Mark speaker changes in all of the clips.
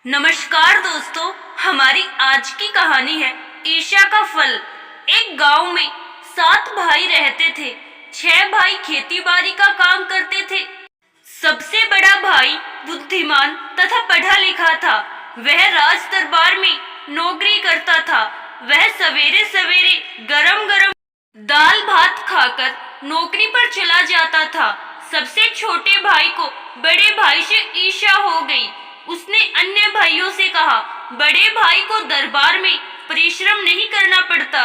Speaker 1: नमस्कार दोस्तों, हमारी आज की कहानी है ईर्ष्या का फल। एक गांव में 7 भाई रहते थे। 6 भाई खेतीबाड़ी का काम करते थे। सबसे बड़ा भाई बुद्धिमान तथा पढ़ा लिखा था। वह राज दरबार में नौकरी करता था। वह सवेरे सवेरे गरम गरम दाल भात खाकर नौकरी पर चला जाता था। सबसे छोटे भाई को बड़े भाई से ईर्ष्या हो गई। उसने अन्य भाइयों से कहा, बड़े भाई को दरबार में परिश्रम नहीं करना पड़ता,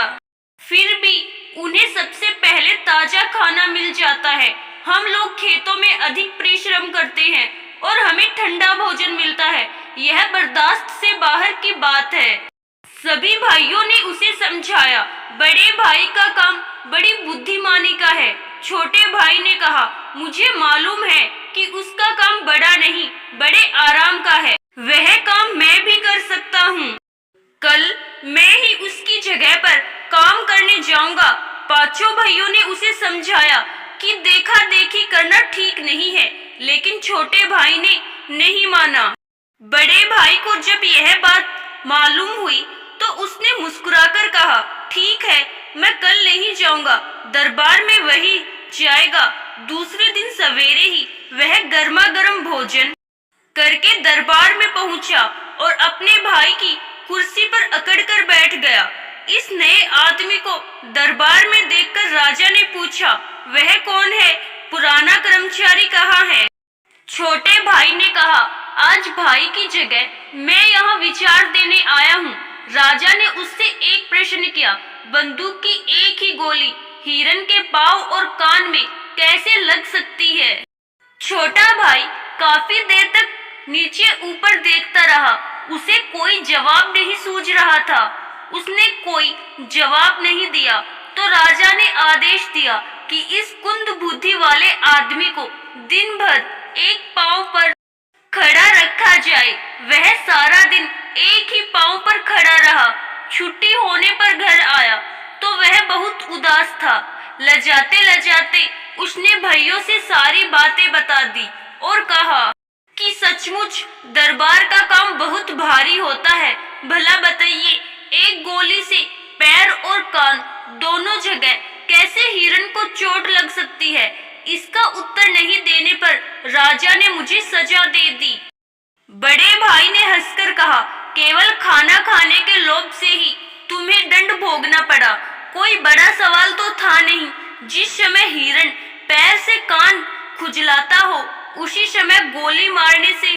Speaker 1: फिर भी उन्हें सबसे पहले ताजा खाना मिल जाता है। हम लोग खेतों में अधिक परिश्रम करते हैं और हमें ठंडा भोजन मिलता है। यह बर्दाश्त से बाहर की बात है। सभी भाइयों ने उसे समझाया। बड़े भाई का काम बड़ी बुद्धिमानी का है। छोटे भाई ने कहा, मुझे मालूम है कि उसका काम बड़ा नहीं, बड़े आराम का है। वह काम मैं भी कर सकता हूँ। कल मैं ही उसकी जगह पर काम करने जाऊंगा। पांचों भाइयों ने उसे समझाया कि देखा देखी करना ठीक नहीं है, लेकिन छोटे भाई ने नहीं माना। बड़े भाई को जब यह बात मालूम हुई तो उसने मुस्कुराकर कहा, ठीक है, मैं कल नहीं जाऊंगा, दरबार में वही जाएगा। दूसरे दिन सवेरे ही वह गर्मा गर्म भोजन करके दरबार में पहुंचा और अपने भाई की कुर्सी पर अकड़कर बैठ गया। इस नए आदमी को दरबार में देखकर राजा ने पूछा, वह कौन है? पुराना कर्मचारी कहाँ है? छोटे भाई ने कहा, आज भाई की जगह मैं यहाँ विचार देने आया हूँ। राजा ने उससे एक प्रश्न किया, बंदूक की एक ही गोली हिरन के पाँव और कान में कैसे लग सकती है? छोटा भाई काफी देर तक नीचे ऊपर देखता रहा। उसे कोई जवाब नहीं सूझ रहा था। उसने कोई जवाब नहीं दिया तो राजा ने आदेश दिया कि इस कुंद बुद्धि वाले आदमी को दिन भर एक पाँव पर खड़ा रखा जाए। वह सारा दिन एक ही पाँव पर खड़ा रहा। छुट्टी होने पर घर आया तो वह बहुत उदास था। लजाते लजाते उसने भाइयों से सारी बातें बता दी और कहा कि सचमुच दरबार का काम बहुत भारी होता है। भला बताइए, एक गोली से पैर और कान दोनों जगह कैसे हिरन को चोट लग सकती है? इसका उत्तर नहीं देने पर राजा ने मुझे सजा दे दी। बड़े भाई ने हंसकर कहा, केवल खाना खाने के लोभ से ही तुम्हें दंड भोगना पड़ा। कोई बड़ा सवाल तो था नहीं। जिस समय हिरन पैर से कान खुजलाता हो, उसी समय गोली मारने से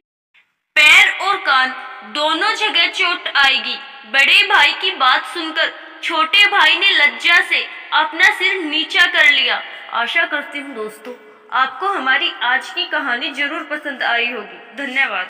Speaker 1: पैर और कान दोनों जगह चोट आएगी। बड़े भाई की बात सुनकर छोटे भाई ने लज्जा से अपना सिर नीचा कर लिया। आशा करती हूँ दोस्तों, आपको हमारी आज की कहानी जरूर पसंद आई होगी। धन्यवाद।